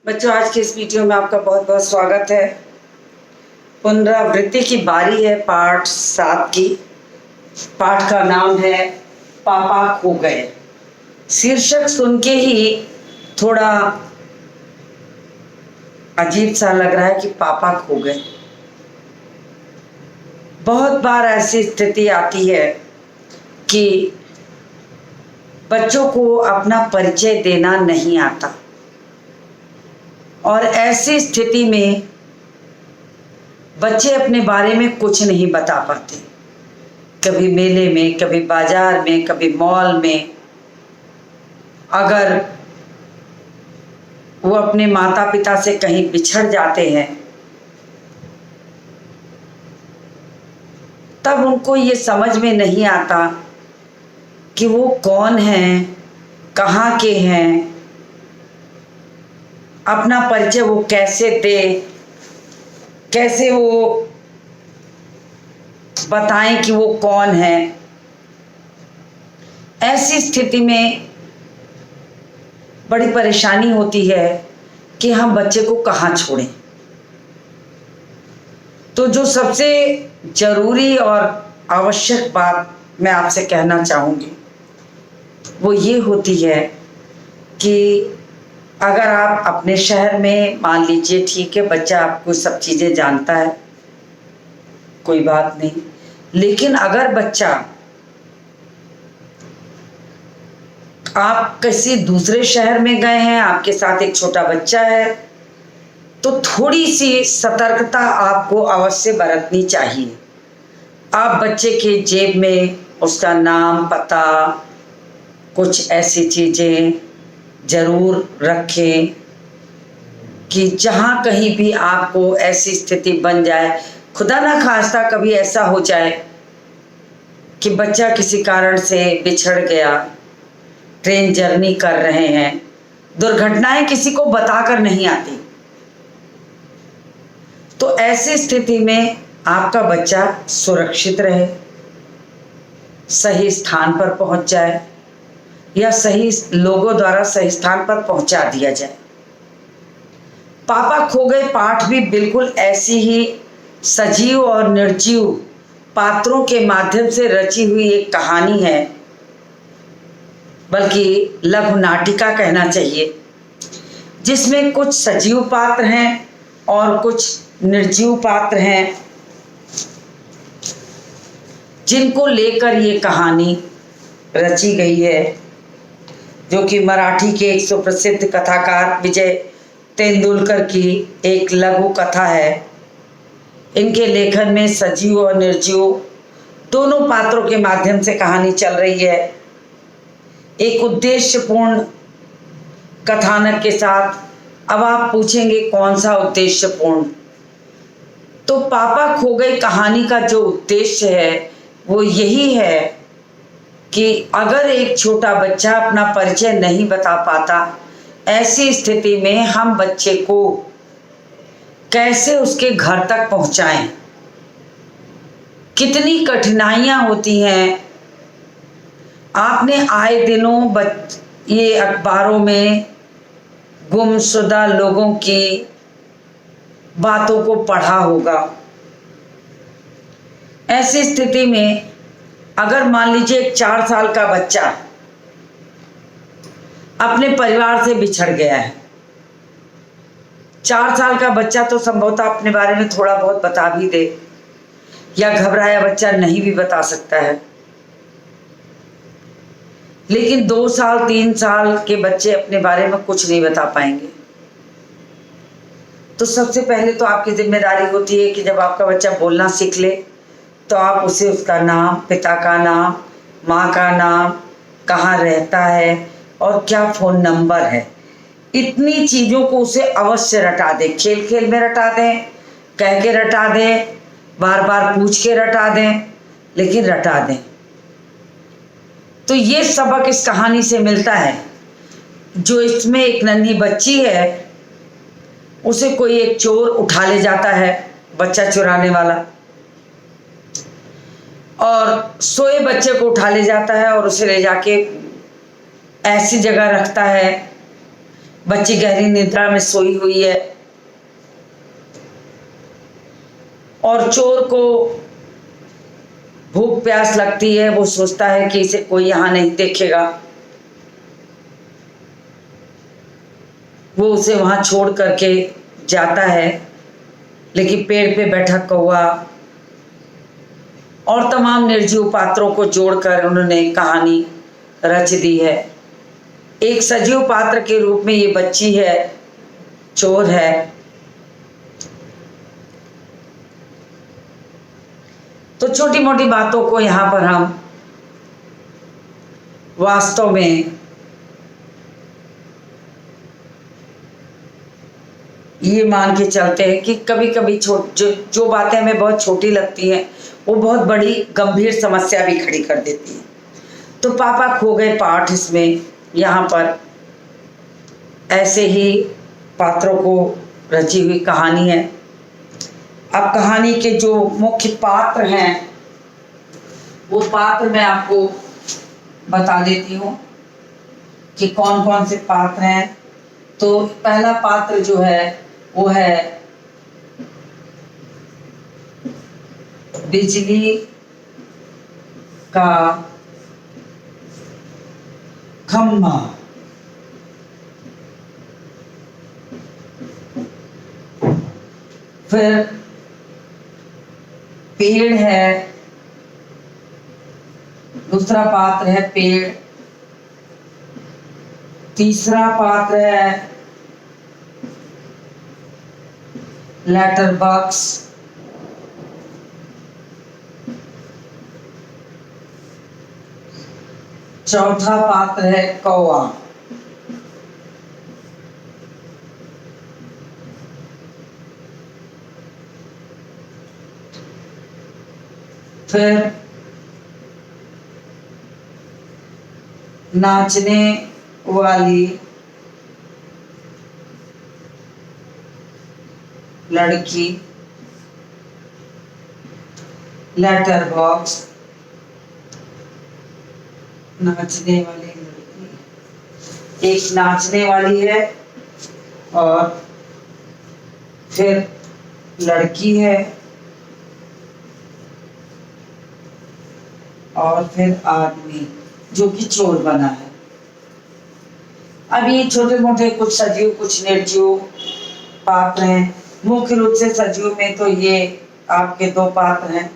बच्चों, आज के इस वीडियो में आपका बहुत बहुत स्वागत है। पुनरावृत्ति की बारी है पाठ 7 की। पाठ का नाम है पापा खो गए। शीर्षक सुन के ही थोड़ा अजीब सा लग रहा है कि पापा खो गए। बहुत बार ऐसी स्थिति आती है कि बच्चों को अपना परिचय देना नहीं आता और ऐसी स्थिति में बच्चे अपने बारे में कुछ नहीं बता पाते। कभी मेले में, कभी बाजार में, कभी मॉल में अगर वो अपने माता पिता से कहीं बिछड़ जाते हैं तब उनको ये समझ में नहीं आता कि वो कौन हैं, कहाँ के हैं, अपना परिचय वो कैसे दे, कैसे वो बताएं कि वो कौन है। ऐसी स्थिति में बड़ी परेशानी होती है कि हम बच्चे को कहाँ छोड़ें। तो जो सबसे जरूरी और आवश्यक बात मैं आपसे कहना चाहूँगी वो ये होती है कि अगर आप अपने शहर में, मान लीजिए ठीक है बच्चा आपको सब चीज़ें जानता है, कोई बात नहीं, लेकिन अगर बच्चा आप किसी दूसरे शहर में गए हैं, आपके साथ एक छोटा बच्चा है, तो थोड़ी सी सतर्कता आपको अवश्य बरतनी चाहिए। आप बच्चे के जेब में उसका नाम, पता, कुछ ऐसी चीज़ें ज़रूर रखें कि जहाँ कहीं भी आपको ऐसी स्थिति बन जाए, खुदा ना खास्ता कभी ऐसा हो जाए कि बच्चा किसी कारण से बिछड़ गया, ट्रेन जर्नी कर रहे हैं, दुर्घटनाएं किसी को बताकर नहीं आती, तो ऐसी स्थिति में आपका बच्चा सुरक्षित रहे, सही स्थान पर पहुंच जाए या सही लोगों द्वारा सही स्थान पर पहुंचा दिया जाए। पापा खो गए पाठ भी बिल्कुल ऐसी ही सजीव और निर्जीव पात्रों के माध्यम से रची हुई एक कहानी है, बल्कि लघु नाटिका कहना चाहिए, जिसमें कुछ सजीव पात्र हैं और कुछ निर्जीव पात्र हैं, जिनको लेकर ये कहानी रची गई है, जो कि मराठी के एक सुप्रसिद्ध कथाकार विजय तेंदुलकर की एक लघु कथा है। इनके लेखन में सजीव और निर्जीव दोनों पात्रों के माध्यम से कहानी चल रही है, एक उद्देश्यपूर्ण कथानक के साथ। अब आप पूछेंगे कौन सा उद्देश्यपूर्ण? तो पापा खो गए कहानी का जो उद्देश्य है वो यही है कि अगर एक छोटा बच्चा अपना परिचय नहीं बता पाता, ऐसी स्थिति में हम बच्चे को कैसे उसके घर तक पहुंचाएं। कितनी कठिनाइयां होती हैं। आपने आए दिनों ये अखबारों में गुमशुदा लोगों की बातों को पढ़ा होगा। ऐसी स्थिति में अगर मान लीजिए एक 4 साल का बच्चा अपने परिवार से बिछड़ गया है, 4 साल का बच्चा तो संभवतः अपने बारे में थोड़ा बहुत बता भी दे, या घबराया बच्चा नहीं भी बता सकता है, लेकिन 2 साल 3 साल के बच्चे अपने बारे में कुछ नहीं बता पाएंगे। तो सबसे पहले तो आपकी जिम्मेदारी होती है कि जब आपका बच्चा बोलना सीख ले तो आप उसे उसका नाम, पिता का नाम, माँ का नाम, कहाँ रहता है और क्या फ़ोन नंबर है, इतनी चीज़ों को उसे अवश्य रटा दें। खेल खेल में रटा दें, कह के रटा दें, बार बार पूछ के रटा दें, लेकिन रटा दें। तो ये सबक इस कहानी से मिलता है। जो इसमें एक नन्ही बच्ची है, उसे कोई एक चोर उठा ले जाता है, बच्चा चुराने वाला, और सोए बच्चे को उठा ले जाता है और उसे ले जाके ऐसी जगह रखता है बच्ची गहरी निद्रा में सोई हुई है और चोर को भूख प्यास लगती है। वो सोचता है कि इसे कोई यहाँ नहीं देखेगा, वो उसे वहां छोड़ करके जाता है। लेकिन पेड़ पे बैठा कौवा और तमाम निर्जीव पात्रों को जोड़कर उन्होंने कहानी रच दी है। एक सजीव पात्र के रूप में ये बच्ची है, चोर है। तो छोटी मोटी बातों को यहाँ पर हम वास्तव में ये मान के चलते हैं कि कभी कभी जो बातें हमें बहुत छोटी लगती हैं वो बहुत बड़ी गंभीर समस्या भी खड़ी कर देती है। तो पापा खो गए पाठ इसमें यहाँ पर ऐसे ही पात्रों को रची हुई कहानी है। अब कहानी के जो मुख्य पात्र हैं वो पात्र मैं आपको बता देती हूँ कि कौन कौन से पात्र हैं। तो पहला पात्र जो है वो है बिजली का खम्भा। फिर पेड़ है, दूसरा पात्र है पेड़। तीसरा पात्र है लेटर बॉक्स। चौथा पात्र है कौवा। फिर नाचने वाली लड़की, लेटर बॉक्स, नाचने वाली लड़की, एक नाचने वाली है और फिर लड़की है और फिर आदमी जो कि चोर बना है। अब ये छोटे मोटे कुछ सजीव कुछ निर्जीव पात्र हैं। मुख्य रूप से सजीव में तो ये आपके दो पात्र हैं,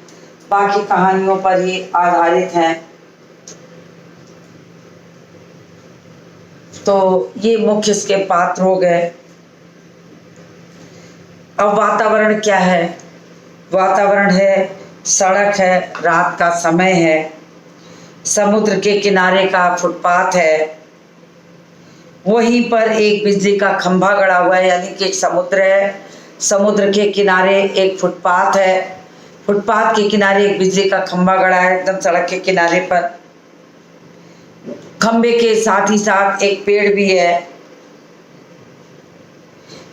बाकी कहानियों पर ही आधारित हैं। तो ये मुख्य इसके पात्र हो गए। अब वातावरण क्या है? वातावरण है, सड़क है, रात का समय है, समुद्र के किनारे का फुटपाथ है, वहीं पर एक बिजली का खंभा गड़ा हुआ है, यानी कि एक समुद्र है, समुद्र के किनारे एक फुटपाथ है, फुटपाथ के किनारे एक बिजली का खंभा गड़ा है एकदम सड़क के किनारे पर। खंबे के साथ ही साथ एक पेड़ भी है।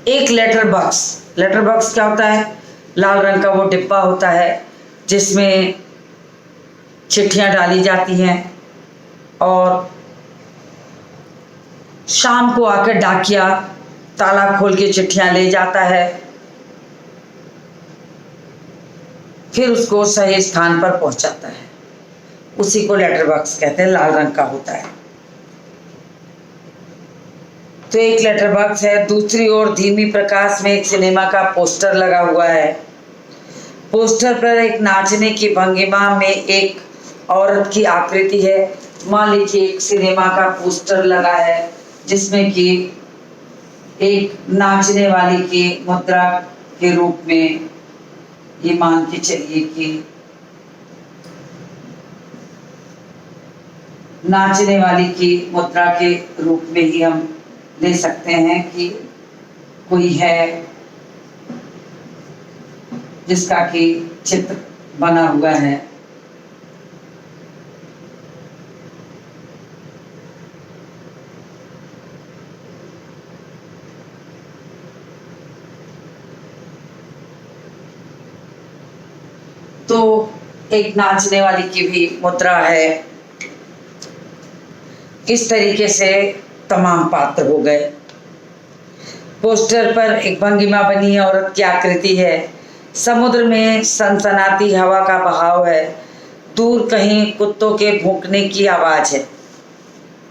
एक लेटर बॉक्स। लेटर बॉक्स क्या होता है? लाल रंग का वो डिब्बा होता है जिसमें चिट्ठियां डाली जाती हैं और शाम को आकर डाकिया ताला खोल के चिट्ठियां ले जाता है, फिर उसको सही स्थान पर पहुंचाता है। उसी को लेटर बॉक्स कहते हैं, लाल रंग का होता है। तो एक लेटर बॉक्स है। दूसरी ओर धीमी प्रकाश में एक सिनेमा का पोस्टर लगा हुआ है। पोस्टर पर एक नाचने की भंगिमा में एक औरत की आकृति है। मान लीजिए एक सिनेमा का पोस्टर लगा है जिसमें कि एक नाचने वाली की मुद्रा के रूप में ये मान के चलिए कि नाचने वाली की मुद्रा के रूप में ही हम ले सकते हैं कि कोई है जिसका कि चित्र बना हुआ है। तो एक नाचने वाली की भी मुद्रा है। इस तरीके से तमाम पात्र हो गए। पोस्टर पर एक भंगिमा बनी है, औरत की आकृति है। समुद्र में सनसनाती हवा का बहाव है। दूर कहीं कुत्तों के भौंकने की आवाज है।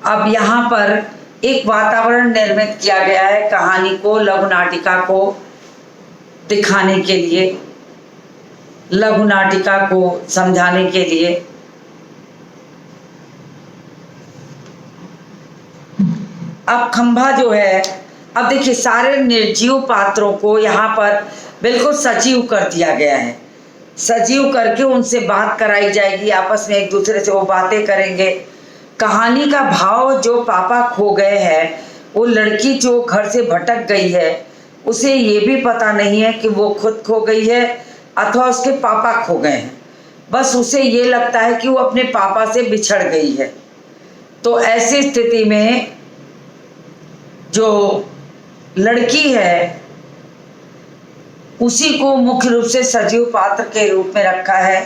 अब यहाँ पर एक वातावरण निर्मित किया गया है कहानी को, लघु नाटिका को दिखाने के लिए, लघु नाटिका को समझाने के लिए। अब खंभा जो है, अब देखिए सारे निर्जीव पात्रों को यहाँ पर बिल्कुल सजीव कर दिया गया है। सजीव करके उनसे बात कराई जाएगी, आपस में एक दूसरे से वो बातें करेंगे। कहानी का भाव जो पापा खो गए हैं, वो लड़की जो घर से भटक गई है, उसे ये भी पता नहीं है कि वो खुद खो गई है अथवा उसके पापा खो गए हैं। बस उसे ये लगता है कि वो अपने पापा से बिछड़ गई है। तो ऐसी स्थिति में जो लड़की है उसी को मुख्य रूप से सजीव पात्र के रूप में रखा है।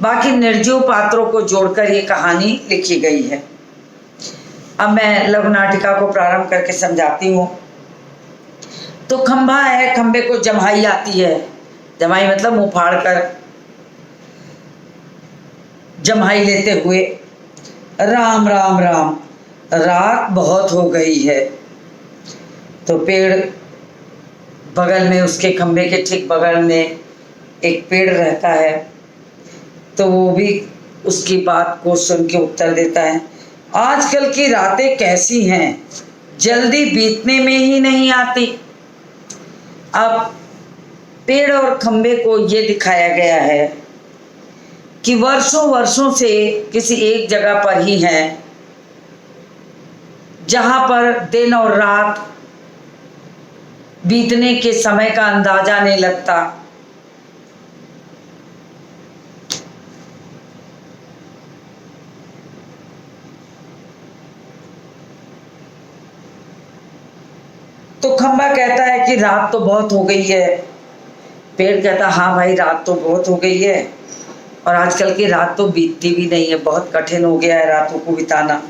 बाकी निर्जीव पात्रों को जोड़कर ये कहानी लिखी गई है। अब मैं लघु नाटिका को प्रारंभ करके समझाती हूँ। तो खंभा है, खंबे को जम्हाई आती है। जम्हाई मतलब मुँह फाड़ कर जम्हाई लेते हुए, राम राम राम, रात बहुत हो गई है। तो पेड़ बगल में, उसके खंबे के ठीक बगल में एक पेड़ रहता है। तो वो भी उसकी बात को सुन के उत्तर देता है, आजकल की रातें कैसी हैं, जल्दी बीतने में ही नहीं आती। अब पेड़ और खंबे को ये दिखाया गया है कि वर्षों वर्षों से किसी एक जगह पर ही हैं, जहाँ पर दिन और रात बीतने के समय का अंदाजा नहीं लगता। तो खंबा कहता है कि रात तो बहुत हो गई है। पेड़ कहता हाँ भाई, रात तो बहुत हो गई है और आजकल की रात तो बीतती भी नहीं है, बहुत कठिन हो गया है रातों को बिताना।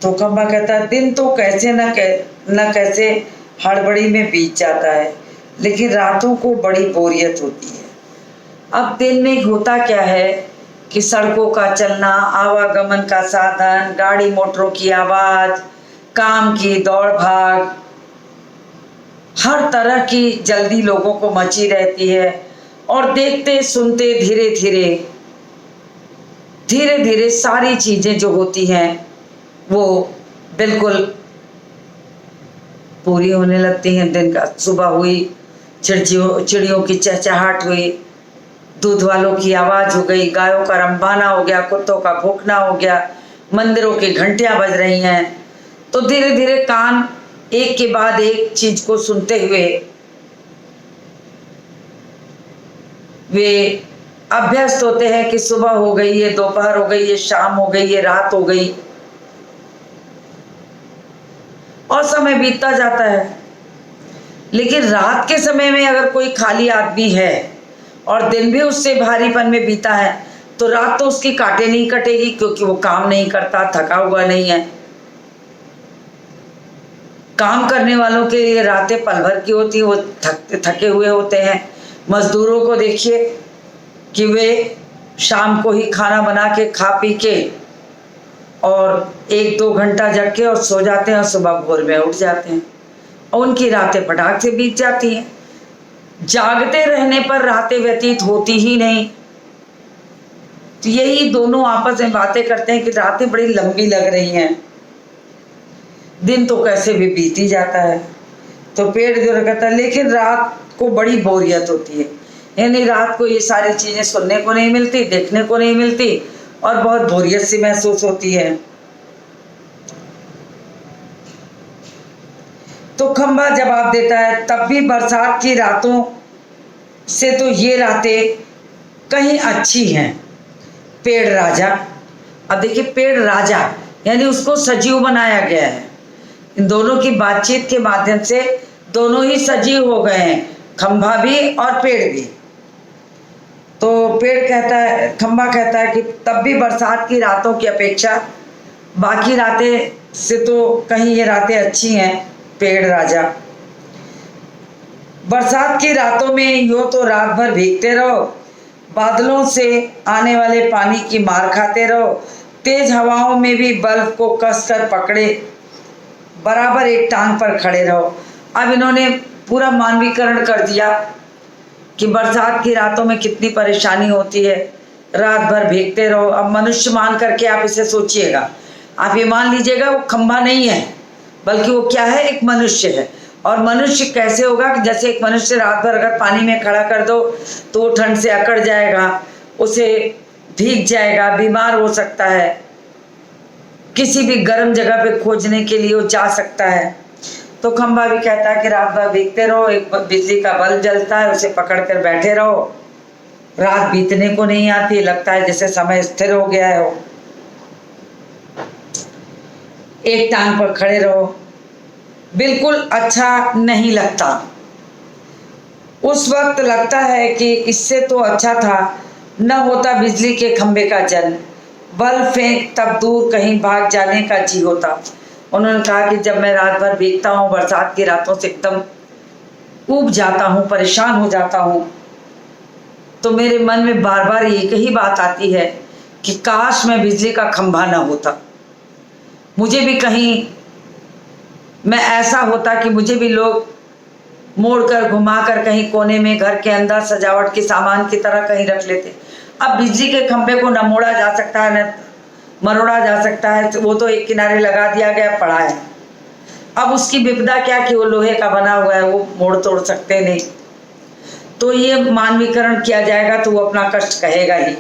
तो खंबा कहता है दिन तो कैसे न कैसे हड़बड़ी में बीत जाता है, लेकिन रातों को बड़ी बोरियत होती है। अब दिन में होता क्या है कि सड़कों का चलना, आवागमन का साधन, गाड़ी मोटरों की आवाज, काम की दौड़ भाग, हर तरह की जल्दी लोगों को मची रहती है। और देखते सुनते धीरे धीरे सारी चीजें जो होती हैं वो बिल्कुल पूरी होने लगती हैं। दिन का सुबह हुई, चिड़ियों की चहचहाट हुई, दूध वालों की आवाज़ हो गई, गायों का रंबाना हो गया, कुत्तों का भौंकना हो गया, मंदिरों की घंटियां बज रही हैं। तो धीरे धीरे कान एक के बाद एक चीज को सुनते हुए वे अभ्यस्त होते हैं कि सुबह हो गई है, दोपहर हो गई है, शाम हो गई है, रात हो गई, और समय बीतता जाता है। लेकिन रात के समय में अगर कोई खाली आदमी है और दिन भी उससे भारीपन में बीता है, तो रात तो उसकी काटे नहीं कटेगी, क्योंकि वो काम नहीं करता, थका हुआ नहीं है। काम करने वालों के लिए रातें पल भर की होती, वो थके हुए होते हैं। मजदूरों को देखिए कि वे शाम को ही खाना बना के खा पी के और 1-2 घंटा जग के और सो जाते हैं और सुबह भोर में उठ जाते हैं, और उनकी रातें फटाक से बीत जाती हैं। जागते रहने पर रातें व्यतीत होती ही नहीं। तो यही दोनों आपस में बातें करते हैं कि रातें बड़ी लंबी लग रही हैं, दिन तो कैसे भी बीत ही जाता है। तो पेड़ जो कहता है लेकिन रात को बड़ी बोरियत होती है, यानी रात को ये सारी चीजें सुनने को नहीं मिलती, देखने को नहीं मिलती, और बहुत बोरियत सी महसूस होती है। तो खंबा जवाब देता है, तब भी बरसात की रातों से तो ये रातें कहीं अच्छी हैं। पेड़ राजा, अब देखिए पेड़ राजा यानी उसको सजीव बनाया गया है। इन दोनों की बातचीत के माध्यम से दोनों ही सजीव हो गए हैं, खंभा भी और पेड़ भी। तो पेड़ कहता है, खंभा कहता है कि तब भी बरसात की रातों की अपेक्षा बाकी रातें से तो कहीं ये रातें अच्छी हैं। पेड़ राजा। बरसात की रातों में यूं तो रात भर भीगते रहो, बादलों से आने वाले पानी की मार खाते रहो, तेज हवाओं में भी बल्ब को कसकर पकड़े बराबर एक टांग पर खड़े रहो। अब इन्होंने पूरा मानवीकरण कर दिया कि बरसात की रातों में कितनी परेशानी होती है, रात भर भीगते रहो। अब मनुष्य मान करके आप इसे सोचिएगा, आप ये मान लीजिएगा वो खंभा नहीं है, बल्कि वो क्या है, एक मनुष्य है। और मनुष्य कैसे होगा कि जैसे एक मनुष्य रात भर अगर पानी में खड़ा कर दो तो वो ठंड से अकड़ जाएगा, उसे भीग जाएगा, बीमार हो सकता है, किसी भी गर्म जगह पे खोजने के लिए वो जा सकता है। तो खंभा भी कहता है कि रात भर भीगते रहो, एक बिजली का बल्ब जलता है, उसे पकड़ कर बैठे रहो, रात बीतने को नहीं आती, लगता है जैसे समय स्थिर हो गया है। एक टांग पर खड़े रहो, बिल्कुल अच्छा नहीं लगता। उस वक्त लगता है कि इससे तो अच्छा था न होता बिजली के खंभे का जन्म, बल्ब फेंक तब दूर कहीं भाग जाने का जी होता। उन्होंने कहा कि जब मैं रात भर भीगता हूँ, बरसात की रातों से एकदम ऊब जाता हूँ, परेशान हो जाता हूँ, तो मेरे मन में बार बार एक ही बात आती है कि काश मैं बिजली का खंभा ना होता, मुझे भी कहीं मैं ऐसा होता कि मुझे भी लोग मोड़कर घुमाकर कहीं कोने में घर के अंदर सजावट के सामान की तरह कहीं रख लेते। अब बिजली के खंभे को न मोड़ा जा सकता है न मरोड़ा जा सकता है, तो वो तो एक किनारे लगा दिया गया, पड़ा है। अब उसकी विपदा क्या कि वो लोहे का बना हुआ है, वो मोड़ तोड़ सकते नहीं। तो ये मानवीकरण किया जाएगा तो वो अपना कष्ट कहेगा ही,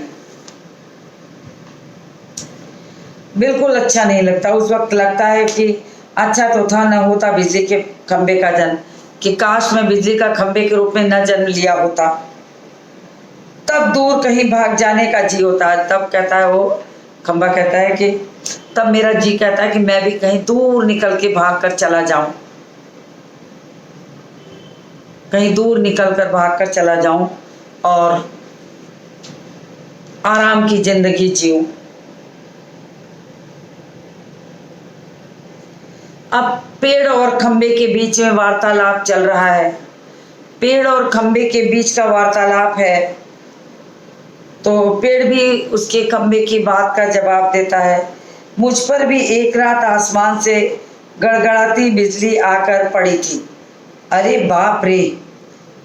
बिल्कुल अच्छा नहीं लगता। उस वक्त लगता है कि अच्छा तो था न होता बिजली के खंभे का जन्म, कि काश मैं बिजली का खंभे के रूप में न जन्म लिया होता, तब दूर कहीं भाग जाने का जी होता है। तब कहता है वो खंभा, कहता है कि तब मेरा जी कहता है कि मैं भी कहीं दूर निकल के भाग कर चला जाऊं, कहीं दूर निकल कर भाग कर चला जाऊं और आराम की जिंदगी जीऊं। अब पेड़ और खंबे के बीच में वार्तालाप चल रहा है। पेड़ और खंबे के बीच का वार्तालाप है, तो पेड़ भी उसके खंबे की बात का जवाब देता है। मुझ पर भी एक रात आसमान से गड़गड़ाती बिजली आकर पड़ी थी। अरे बाप रे,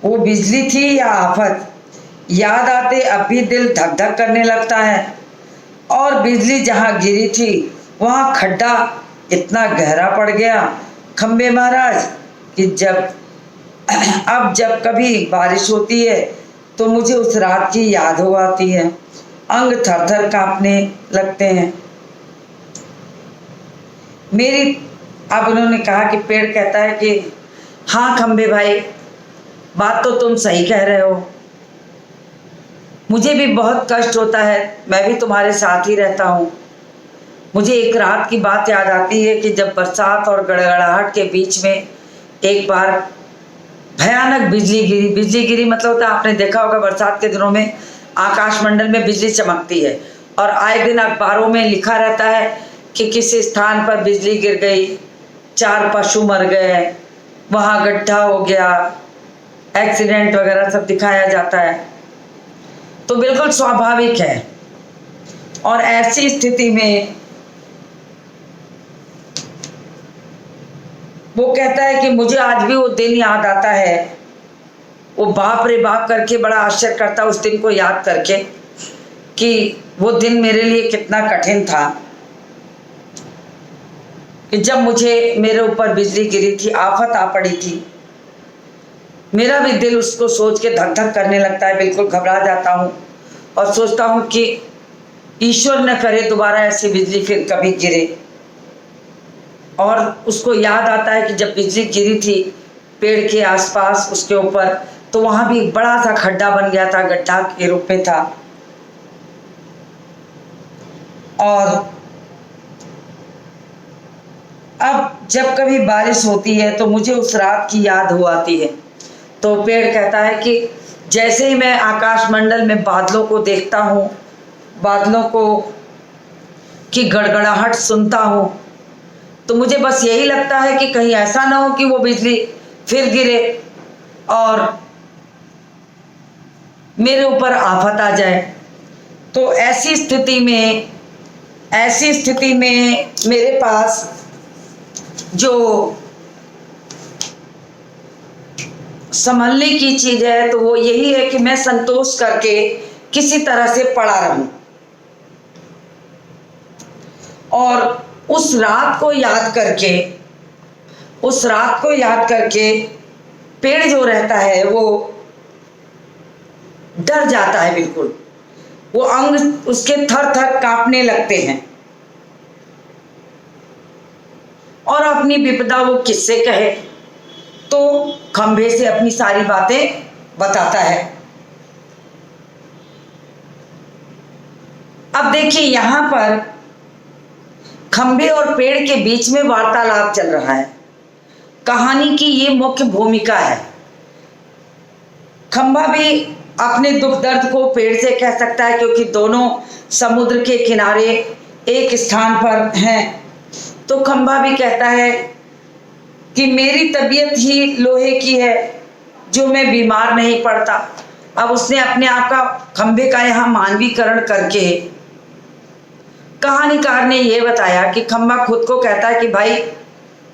वो बिजली थी या आफत? याद आते अब भी दिल धक धक करने लगता है। और बिजली जहाँ गिरी थी वहाँ खड्डा इतना गहरा पड़ गया खंबे महाराज कि अब जब कभी बारिश होती है तो मुझे उस रात की याद हो आती है, अंग थर थर कांपने लगते हैं मेरी। अब उन्होंने कहा कि पेड़ कहता है कि हाँ खंबे भाई, बात तो तुम सही कह रहे हो, मुझे भी बहुत कष्ट होता है, मैं भी तुम्हारे साथ ही रहता हूँ। मुझे एक रात की बात याद आती है कि जब बरसात और गड़गड़ाहट के बीच में एक बार भयानक बिजली गिरी मतलब होता है, आपने देखा होगा बरसात के दिनों में आकाशमंडल में बिजली चमकती है और आए दिन अखबारों में लिखा रहता है कि किसी स्थान पर बिजली गिर गई, 4 पशु मर गए, वहाँ गड्ढा हो गया, एक्सीडेंट वगैरह सब दिखाया जाता है। तो बिल्कुल स्वाभाविक है। और ऐसी स्थिति में वो कहता है कि मुझे आज भी वो दिन याद आता है, वो बाप रे बाप करके बड़ा आश्चर्य करता उस दिन को याद करके कि वो दिन मेरे लिए कितना कठिन था, कि जब मेरे ऊपर बिजली गिरी थी, आफत आ पड़ी थी। मेरा भी दिल उसको सोच के धक धक करने लगता है, बिल्कुल घबरा जाता हूँ और सोचता हूँ कि ईश्वर न करे दोबारा ऐसी बिजली फिर कभी गिरे। और उसको याद आता है कि जब बिजली गिरी थी पेड़ के आसपास उसके ऊपर, तो वहाँ भी एक बड़ा सा खड्डा बन गया था, गड्ढा के रूप में था। और अब जब कभी बारिश होती है तो मुझे उस रात की याद हो आती है। तो पेड़ कहता है कि जैसे ही मैं आकाशमंडल में बादलों को देखता हूँ, बादलों को की गड़गड़ाहट सुनता हूँ, तो मुझे बस यही लगता है कि कहीं ऐसा ना हो कि वो बिजली फिर गिरे और मेरे ऊपर आफत आ जाए। तो ऐसी स्थिति में मेरे पास जो संभलने की चीज है तो वो यही है कि मैं संतोष करके किसी तरह से पड़ा रहूं और उस रात को याद करके पेड़ जो रहता है वो डर जाता है, बिल्कुल वो अंग उसके थर थर कांपने लगते हैं और अपनी विपदा वो किससे कहे, तो खंभे से अपनी सारी बातें बताता है। अब देखिए यहां पर खंभे और पेड़ के बीच में वार्तालाप चल रहा है। कहानी की ये मुख्य भूमिका है। खंभा भी अपने दुख दर्द को पेड़ से कह सकता है क्योंकि दोनों समुद्र के किनारे एक स्थान पर हैं। तो खंभा भी कहता है कि मेरी तबीयत ही लोहे की है जो मैं बीमार नहीं पड़ता। अब उसने अपने आप का खंभे का यहाँ मानवीकरण करके कहानीकार ने यह बताया कि खंभा खुद को कहता है कि भाई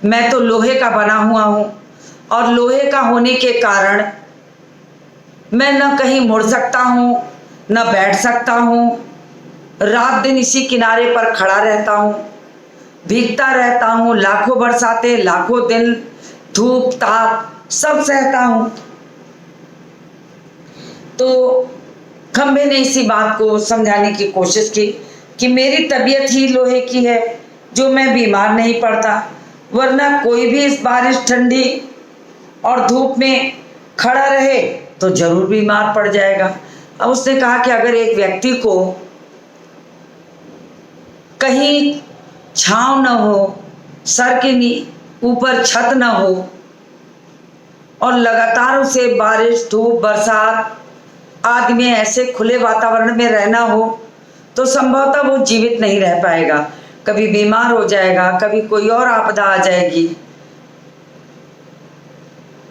मैं तो लोहे का बना हुआ हूं और लोहे का होने के कारण मैं न कहीं मुड़ सकता हूं न बैठ सकता हूं, रात दिन इसी किनारे पर खड़ा रहता हूं, भीगता रहता हूं, लाखों बरसाते लाखों दिन धूप ताप सब सहता हूं। तो खंभे ने इसी बात को समझाने की कोशिश की कि मेरी तबीयत ही लोहे की है जो मैं बीमार नहीं पड़ता, वरना कोई भी इस बारिश ठंडी और धूप में खड़ा रहे तो जरूर बीमार पड़ जाएगा। अब उसने कहा कि अगर एक व्यक्ति को कहीं छांव न हो, सर के ऊपर छत न हो और लगातार उसे बारिश धूप बरसात आदि में ऐसे खुले वातावरण में रहना हो तो संभवतः वो जीवित नहीं रह पाएगा, कभी बीमार हो जाएगा, कभी कोई और आपदा आ जाएगी।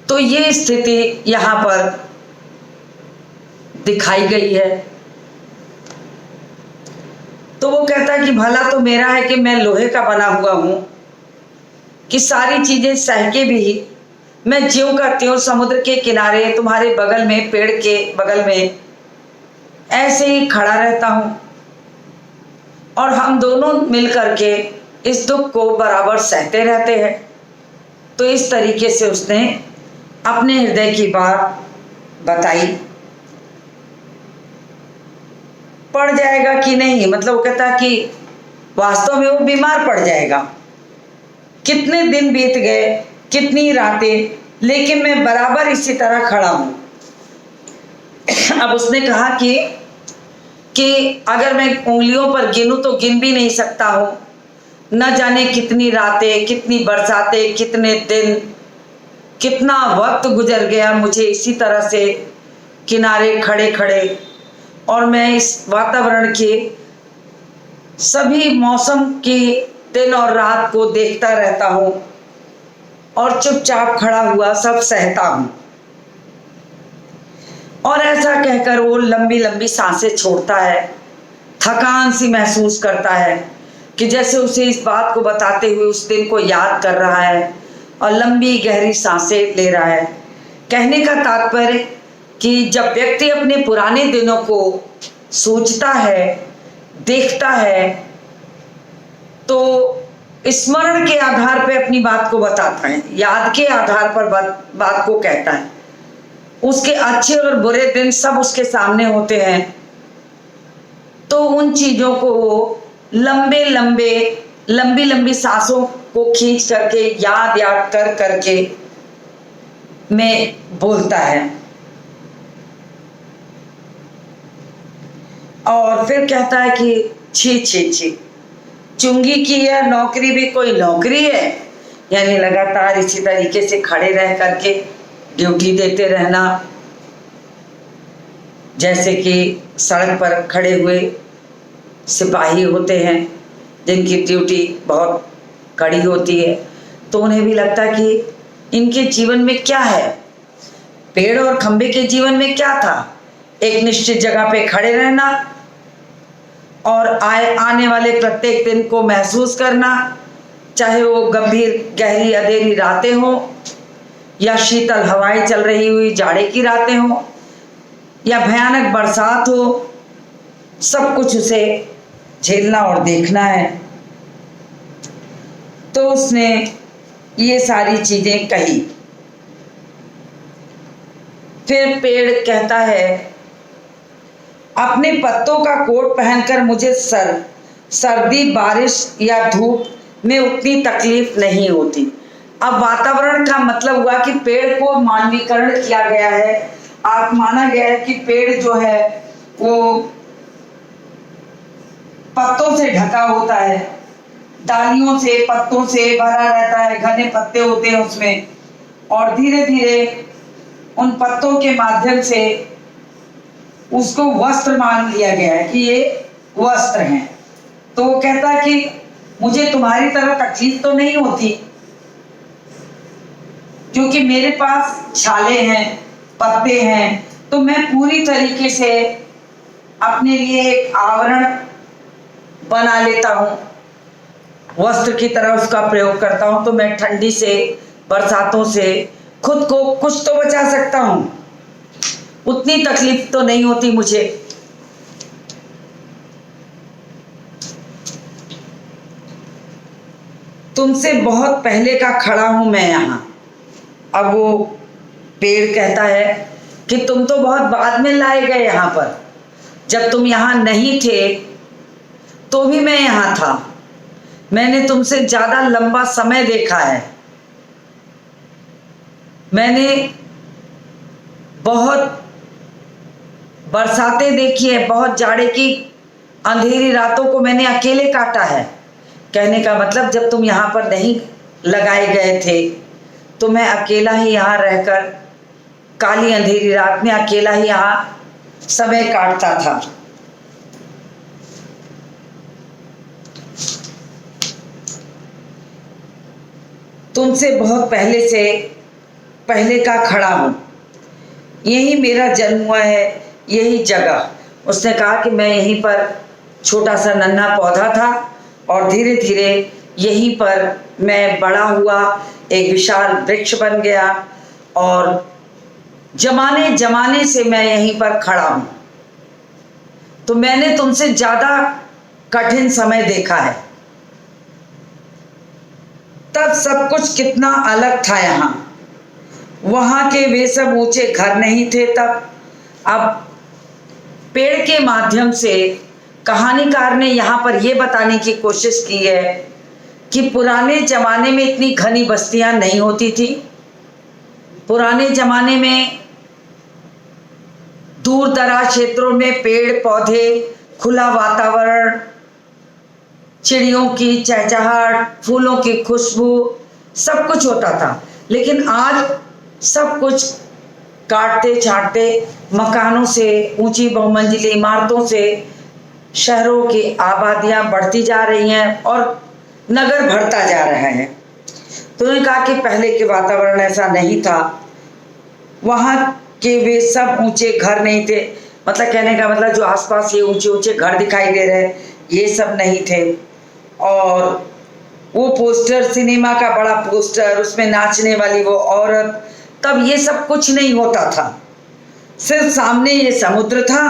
तो ये स्थिति यहाँ पर दिखाई गई है। तो वो कहता है कि भला तो मेरा है कि मैं लोहे का बना हुआ हूं कि सारी चीजें सह के भी मैं ज्यों का त्यों समुद्र के किनारे तुम्हारे बगल में पेड़ के बगल में ऐसे ही खड़ा रहता हूं और हम दोनों मिलकर के इस दुख को बराबर सहते रहते हैं। तो इस तरीके से उसने अपने हृदय की बात बताई। पड़ जाएगा कि नहीं, मतलब वो कहता कि वास्तव में वो बीमार पड़ जाएगा। कितने दिन बीत गए, कितनी रातें, लेकिन मैं बराबर इसी तरह खड़ा हूं। अब उसने कहा कि अगर मैं उंगलियों पर गिनूं तो गिन भी नहीं सकता हूं, न जाने कितनी रातें, कितनी बरसातें, कितने दिन, कितना वक्त गुजर गया मुझे इसी तरह से किनारे खड़े खड़े, और मैं इस वातावरण के सभी मौसम के दिन और रात को देखता रहता हूं और चुपचाप खड़ा हुआ सब सहता हूं। और ऐसा कहकर वो लंबी लंबी सांसें छोड़ता है, थकान सी महसूस करता है कि जैसे उसे इस बात को बताते हुए उस दिन को याद कर रहा है और लंबी गहरी सांसें ले रहा है। कहने का तात्पर्य कि जब व्यक्ति अपने पुराने दिनों को सोचता है, देखता है, तो स्मरण के आधार पर अपनी बात को बताता है, याद के आधार पर बात को कहता है। उसके अच्छे और बुरे दिन सब उसके सामने होते हैं, तो उन चीजों को वो लंबी लंबी सांसों को खींच करके याद कर करके में बोलता है। और फिर कहता है कि छी छी छी, चुंगी की यह नौकरी भी कोई नौकरी है? यानी लगातार इसी तरीके से खड़े रह करके ड्यूटी देते रहना, जैसे कि सड़क पर खड़े हुए सिपाही होते हैं जिनकी ड्यूटी बहुत खड़ी होती है तो उन्हें भी लगता है कि इनके जीवन में क्या है। पेड़ और खंबे के जीवन में क्या था, एक निश्चित जगह पे खड़े रहना और आने वाले प्रत्येक दिन को महसूस करना, चाहे वो गंभीर गहरी अंधेरी रातें हो या शीतल हवाएं चल रही हुई जाड़े की रातें हो या भयानक बरसात हो, सब कुछ उसे झेलना और देखना है। तो उसने ये सारी चीजें कही। फिर पेड़ कहता है, अपने पत्तों का कोट पहनकर मुझे सर्दी बारिश या धूप में उतनी तकलीफ नहीं होती। अब वातावरण का मतलब हुआ कि पेड़ को मानवीकरण किया गया है। आप माना गया है कि पेड़ जो है वो पत्तों से ढका होता है, डालियों से पत्तों से भरा रहता है, घने पत्ते होते हैं उसमें, और धीरे धीरे उन पत्तों के माध्यम से उसको वस्त्र मान लिया गया है कि ये वस्त्र हैं। तो वो कहता है कि मुझे तुम्हारी तरह तकलीफ तो नहीं होती, क्योंकि मेरे पास छाले हैं, पत्ते हैं, तो मैं पूरी तरीके से अपने लिए एक आवरण बना लेता हूँ, वस्त्र की तरह उसका प्रयोग करता हूँ। तो मैं ठंडी से, बरसातों से खुद को कुछ तो बचा सकता हूँ, उतनी तकलीफ तो नहीं होती मुझे। तुमसे बहुत पहले का खड़ा हूं मैं यहाँ। अब वो पेड़ कहता है कि तुम तो बहुत बाद में लाए गए यहाँ पर, जब तुम यहाँ नहीं थे तो भी मैं यहाँ था। मैंने तुमसे ज्यादा लंबा समय देखा है। मैंने बहुत बरसातें देखी है, बहुत जाड़े की अंधेरी रातों को मैंने अकेले काटा है। कहने का मतलब जब तुम यहाँ पर नहीं लगाए गए थे तो मैं अकेला ही यहाँ रहकर काली अंधेरी रात में अकेला ही यहाँ समय काटता था। तुमसे बहुत पहले का खड़ा हूं, यही मेरा जन्म हुआ है, यही जगह। उसने कहा कि मैं यहीं पर छोटा सा नन्हा पौधा था और धीरे धीरे यहीं पर मैं बड़ा हुआ, एक विशाल वृक्ष बन गया और जमाने जमाने से मैं यहीं पर खड़ा हूं। तो मैंने तुमसे ज्यादा कठिन समय देखा है। तब सब कुछ कितना अलग था यहाँ, वहां के वे सब ऊंचे घर नहीं थे तब। अब पेड़ के माध्यम से कहानीकार ने यहाँ पर यह बताने की कोशिश की है कि पुराने जमाने में इतनी घनी बस्तियां नहीं होती थी। पुराने जमाने में दूर दराज क्षेत्रों में पेड़ पौधे, खुला वातावरण, चिड़ियों की चहचहाट, फूलों की खुशबू, सब कुछ होता था। लेकिन आज सब कुछ काटते छाटते मकानों से, ऊंची बहुमंजिली इमारतों से शहरों की आबादियां बढ़ती जा रही हैं और नगर बढ़ता जा रहा है। तो उन्होंने कहा कि पहले के वातावरण ऐसा नहीं था, वहाँ के वे सब ऊंचे घर नहीं थे। मतलब कहने का मतलब जो आसपास ये ऊंचे ऊंचे घर दिखाई दे रहे ये सब नहीं थे। और वो पोस्टर, सिनेमा का बड़ा पोस्टर, उसमें नाचने वाली वो औरत, तब ये सब कुछ नहीं होता था। सिर्फ सामने ये समुद्र था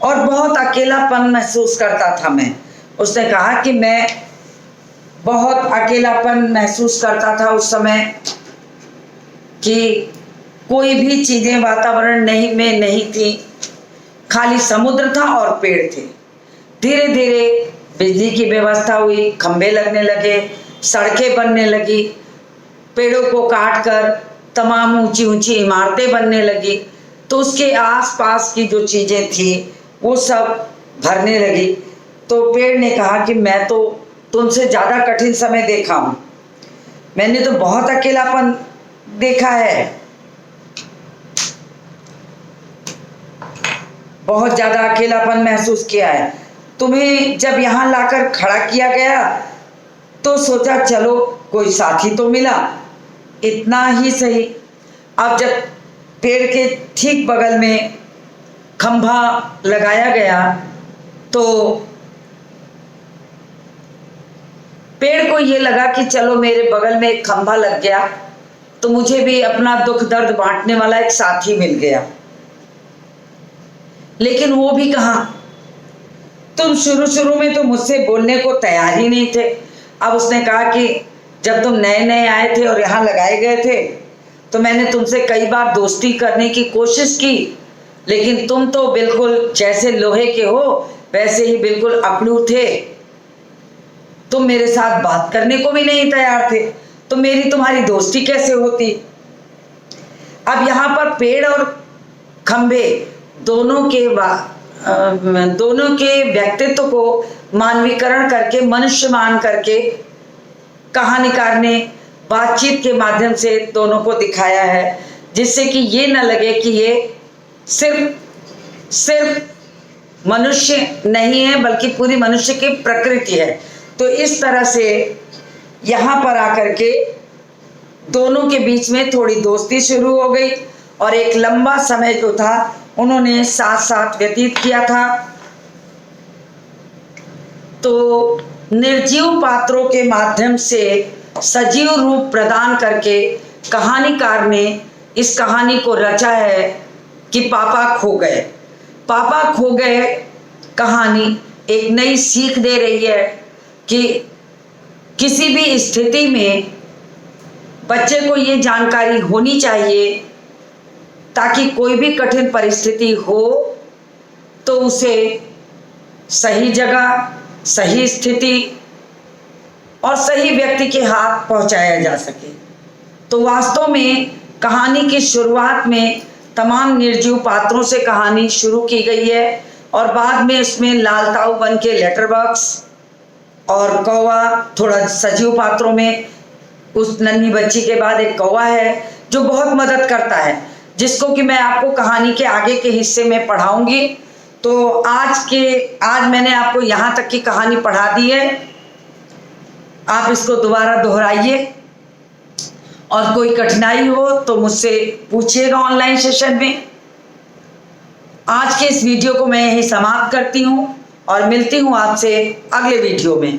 और बहुत अकेलापन महसूस करता था मैं। उसने कहा कि मैं बहुत अकेलापन महसूस करता था उस समय कि कोई भी चीजें वातावरण में नहीं थी, खाली समुद्र था और पेड़ थे। धीरे धीरे बिजली की व्यवस्था हुई, खंभे लगने लगे, सड़कें बनने लगी, पेड़ों को काटकर तमाम ऊंची ऊंची इमारतें बनने लगी। तो उसके आसपास की जो चीजें थी वो सब भरने लगी। तो पेड़ ने कहा कि मैं तो तुमसे ज्यादा कठिन समय देखा हूं, मैंने तो बहुत अकेलापन देखा है, बहुत ज्यादा अकेलापन महसूस किया है। तुम्हें जब यहाँ लाकर खड़ा किया गया तो सोचा चलो कोई साथी तो मिला, इतना ही सही। अब जब पेड़ के ठीक बगल में खंभा लगाया गया तो पेड़ को ये लगा कि चलो मेरे बगल में एक खंभा लग गया तो मुझे भी अपना दुख दर्द बांटने वाला एक साथी मिल गया। लेकिन वो भी कहाँ, तुम शुरू में तो मुझसे बोलने को तैयार ही नहीं थे। अब उसने कहा कि जब तुम नए नए आए थे और यहाँ लगाए गए थे तो मैंने तुमसे कई बार दोस्ती करने की कोशिश की, लेकिन तुम तो बिल्कुल जैसे लोहे के हो वैसे ही बिल्कुल अकड़ू थे। तुम मेरे साथ बात करने को भी नहीं तैयार थे, तो मेरी तुम्हारी दोस्ती कैसे होती। अब यहाँ पर पेड़ और खंभे दोनों के व्यक्तित्व को मानवीकरण करके, मनुष्य मान करके कहानीकार ने बातचीत के माध्यम से दोनों को दिखाया है, जिससे कि ये न लगे कि ये सिर्फ मनुष्य नहीं है बल्कि पूरी मनुष्य की प्रकृति है। तो इस तरह से यहाँ पर आकर के दोनों के बीच में थोड़ी दोस्ती शुरू हो गई और एक लंबा समय जो था उन्होंने साथ साथ व्यतीत किया था। तो निर्जीव पात्रों के माध्यम से सजीव रूप प्रदान करके कहानीकार ने इस कहानी को रचा है कि पापा खो गए। पापा खो गए कहानी एक नई सीख दे रही है कि किसी भी स्थिति में बच्चे को ये जानकारी होनी चाहिए ताकि कोई भी कठिन परिस्थिति हो तो उसे सही जगह, सही स्थिति और सही व्यक्ति के हाथ पहुंचाया जा सके। तो वास्तव में कहानी की शुरुआत में तमाम निर्जीव पात्रों से कहानी शुरू की गई है और बाद में इसमें लाल ताऊ बन के लेटर बॉक्स और कौवा, थोड़ा सजीव पात्रों में उस नन्ही बच्ची के बाद एक कौवा है जो बहुत मदद करता है, जिसको कि मैं आपको कहानी के आगे के हिस्से में पढ़ाऊंगी। तो आज मैंने आपको यहाँ तक की कहानी पढ़ा दी है। आप इसको दोबारा दोहराइए और कोई कठिनाई हो तो मुझसे पूछिएगा ऑनलाइन सेशन में। आज के इस वीडियो को मैं यहीं समाप्त करती हूँ और मिलती हूँ आपसे अगले वीडियो में।